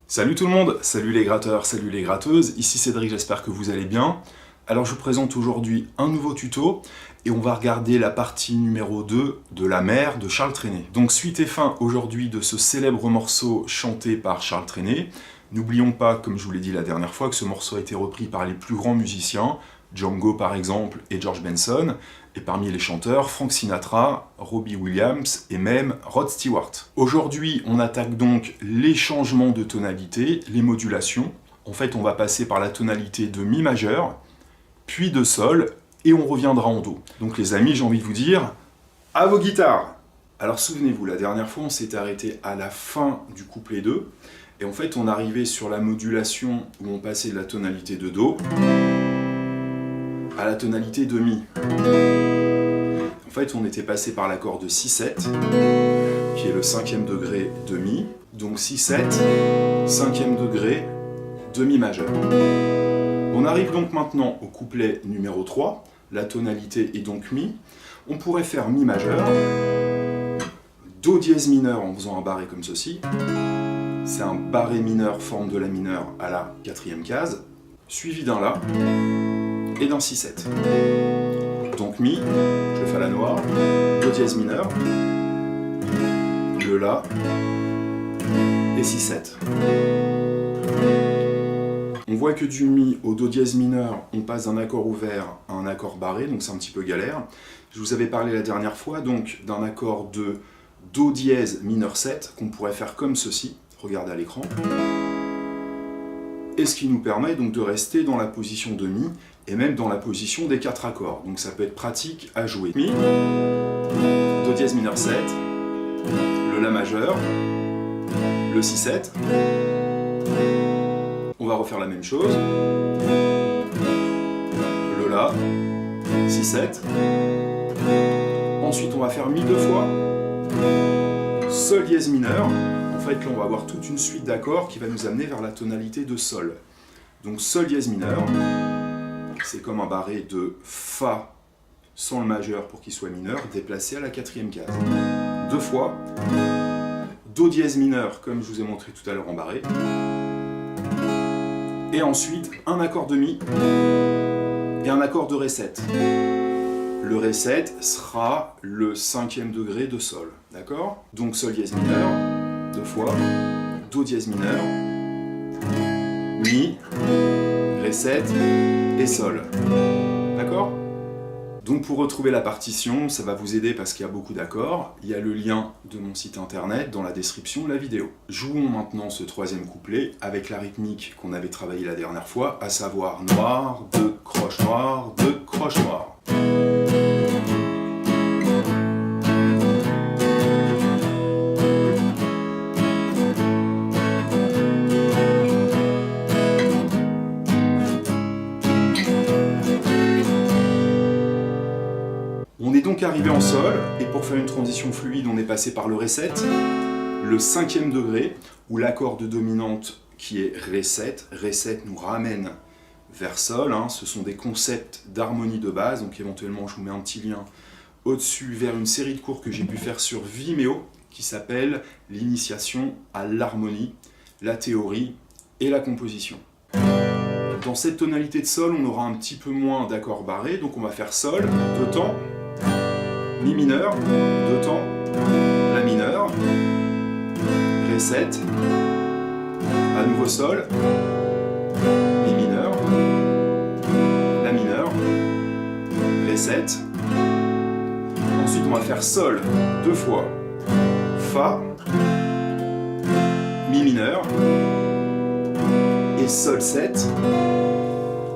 Salut tout le monde, salut les gratteurs, salut les gratteuses, ici Cédric, j'espère que vous allez bien. Alors je vous présente aujourd'hui un nouveau tuto et on va regarder la partie numéro 2 de La Mer de Charles Trenet. Donc suite et fin aujourd'hui de ce célèbre morceau chanté par Charles Trenet. N'oublions pas, comme je vous l'ai dit la dernière fois, que ce morceau a été repris par les plus grands musiciens, Django par exemple et George Benson, et parmi les chanteurs, Frank Sinatra, Robbie Williams et même Rod Stewart. Aujourd'hui, on attaque donc les changements de tonalité, les modulations. En fait, on va passer par la tonalité de Mi majeur, puis de Sol, et on reviendra en Do. Donc les amis, j'ai envie de vous dire, à vos guitares! Alors souvenez-vous, la dernière fois, on s'est arrêté à la fin du couplet 2, et en fait, on arrivait sur la modulation où on passait de la tonalité de Do à la tonalité de Mi. En fait, on était passé par l'accord de Si-7, qui est le 5e degré de Mi, donc Si-7, 5e degré de Mi majeur. On arrive donc maintenant au couplet numéro 3, la tonalité est donc Mi. On pourrait faire Mi majeur, Do dièse mineur en faisant un barré comme ceci. C'est un barré mineur, forme de La mineur à la 4e case, suivi d'un La et d'un Si-7. Donc Mi, je le fais à la noire, Do dièse mineur, le La et Si-7. On voit que du Mi au Do dièse mineur, on passe d'un accord ouvert à un accord barré, donc c'est un petit peu galère. Je vous avais parlé la dernière fois donc d'un accord de Do dièse mineur 7 qu'on pourrait faire comme ceci, regardez à l'écran. Et ce qui nous permet donc de rester dans la position de Mi et même dans la position des 4 accords. Donc ça peut être pratique à jouer. Mi, Do dièse mineur 7, le La majeur, le Si-7. On va refaire la même chose. Le La, Si-7. Ensuite on va faire Mi 2 fois. Sol dièse mineur. En fait, là, on va avoir toute une suite d'accords qui va nous amener vers la tonalité de Sol. Donc Sol dièse mineur, c'est comme un barré de Fa sans le majeur pour qu'il soit mineur, déplacé à la 4e case. 2 fois, Do dièse mineur, comme je vous ai montré tout à l'heure en barré. Et ensuite, un accord de Mi et un accord de Ré7. Le Ré7 sera le 5e degré de Sol, d'accord? Donc Sol dièse mineur, 2 fois, Do dièse mineur, Mi, Ré7 et Sol, d'accord? Donc pour retrouver la partition, ça va vous aider parce qu'il y a beaucoup d'accords, il y a le lien de mon site internet dans la description de la vidéo. Jouons maintenant ce 3e couplet avec la rythmique qu'on avait travaillé la dernière fois, à savoir noir, 2, croche noir, 2, croche noir. On est donc arrivé en Sol, et pour faire une transition fluide, on est passé par le Ré7, le 5e degré, où l'accord de dominante qui est Ré7. Ré7 nous ramène vers Sol, hein. Ce sont des concepts d'harmonie de base, donc éventuellement je vous mets un petit lien au-dessus vers une série de cours que j'ai pu faire sur Vimeo, qui s'appelle l'initiation à l'harmonie, la théorie et la composition. Dans cette tonalité de Sol, on aura un petit peu moins d'accords barrés, donc on va faire Sol, 2 temps, Mi mineur, 2 temps, La mineur, Ré7, à nouveau Sol, Mi mineur, La mineur, Ré7. Ensuite on va faire Sol 2 fois, Fa, Mi mineur, et Sol 7,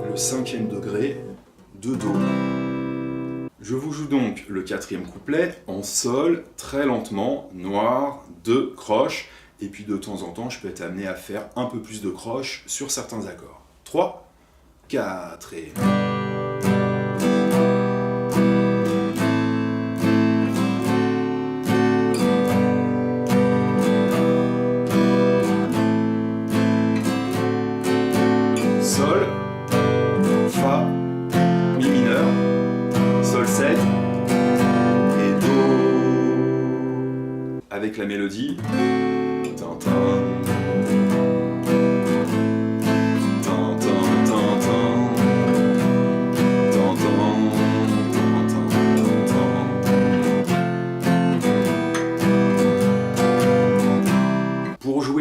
le 5e degré de Do. Je vous joue donc le 4e couplet en Sol, très lentement, noir, 2 croches, et puis de temps en temps, je peux être amené à faire un peu plus de croches sur certains accords. 3, 4 et... Sol, Fa, Sol 7 et Do. Avec la mélodie. Tintin.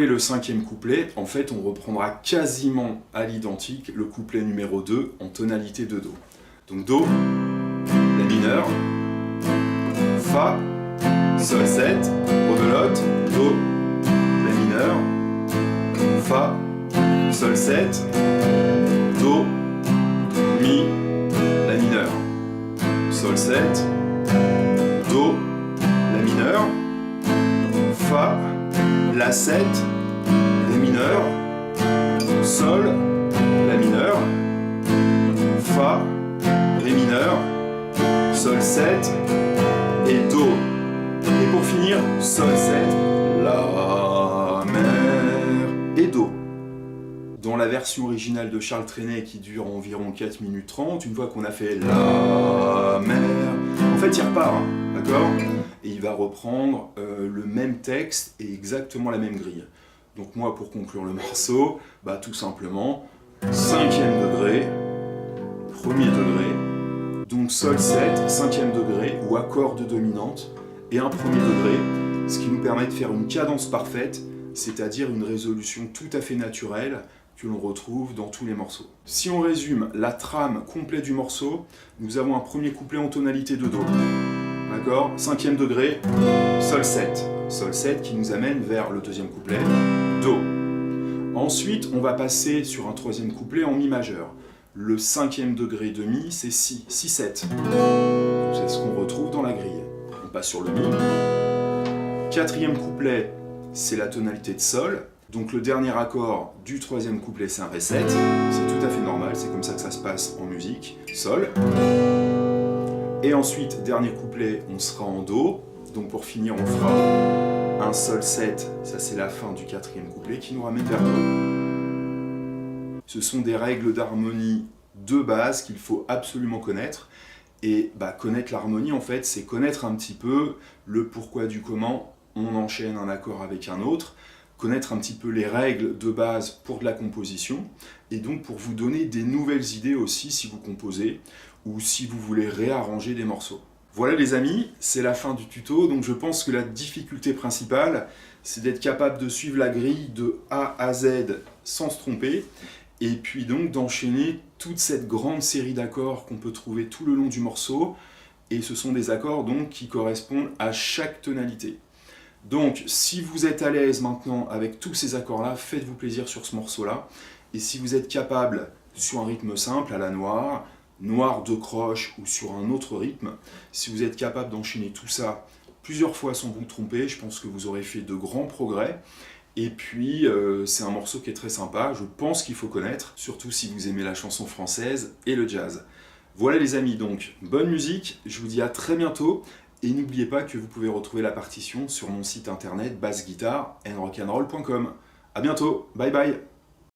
Le cinquième couplet, en fait, on reprendra quasiment à l'identique le couplet numéro 2 en tonalité de Do. Donc Do, La mineur, Fa, Sol 7, rebelote, Do, La mineur, Fa, Sol 7, Do, Mi, La mineur, Sol 7, Do, La mineur, Fa, La 7, Ré mineur, Sol, La mineur, Fa, Ré mineur, Sol 7 et Do. Et pour finir, Sol 7, La, mer et Do. Dans la version originale de Charles Trenet qui dure environ 4 minutes 30, une fois qu'on a fait La, mer, en fait il repart, hein, d'accord ? Et il va reprendre le même texte et exactement la même grille. Donc moi, pour conclure le morceau, bah tout simplement, 5e degré, 1er degré, donc Sol 7, 5e degré, ou accord de dominante, et un 1er degré, ce qui nous permet de faire une cadence parfaite, c'est-à-dire une résolution tout à fait naturelle que l'on retrouve dans tous les morceaux. Si on résume la trame complète du morceau, nous avons un premier couplet en tonalité de Do. D'accord ? 5e degré, Sol 7. Sol 7 qui nous amène vers le deuxième couplet, Do. Ensuite, on va passer sur un troisième couplet en Mi majeur. Le 5e degré de Mi, c'est Si, Si7. C'est ce qu'on retrouve dans la grille. On passe sur le Mi. 4e couplet, c'est la tonalité de Sol. Donc le dernier accord du troisième couplet, c'est un Ré7. C'est tout à fait normal, c'est comme ça que ça se passe en musique. Sol. Et ensuite, dernier couplet, on sera en Do. Donc pour finir, on fera un Sol 7, ça c'est la fin du 4e couplet, qui nous ramène vers Do. Ce sont des règles d'harmonie de base qu'il faut absolument connaître. Et connaître l'harmonie, en fait, c'est connaître un petit peu le pourquoi du comment on enchaîne un accord avec un autre, connaître un petit peu les règles de base pour de la composition, et donc pour vous donner des nouvelles idées aussi si vous composez, ou si vous voulez réarranger des morceaux. Voilà les amis, c'est la fin du tuto, donc je pense que la difficulté principale, c'est d'être capable de suivre la grille de A à Z sans se tromper, et puis donc d'enchaîner toute cette grande série d'accords qu'on peut trouver tout le long du morceau, et ce sont des accords donc qui correspondent à chaque tonalité. Donc si vous êtes à l'aise maintenant avec tous ces accords-là, faites-vous plaisir sur ce morceau-là, et si vous êtes capable, sur un rythme simple, à la noire, de croche ou sur un autre rythme, si vous êtes capable d'enchaîner tout ça plusieurs fois sans vous tromper, je pense que vous aurez fait de grands progrès. Et puis c'est un morceau qui est très sympa, je pense qu'il faut connaître, surtout si vous aimez la chanson française et le jazz. Voilà les amis, donc bonne musique, je vous dis à très bientôt, et n'oubliez pas que vous pouvez retrouver la partition sur mon site internet bassguitar&rockandroll.com. A bientôt, bye bye.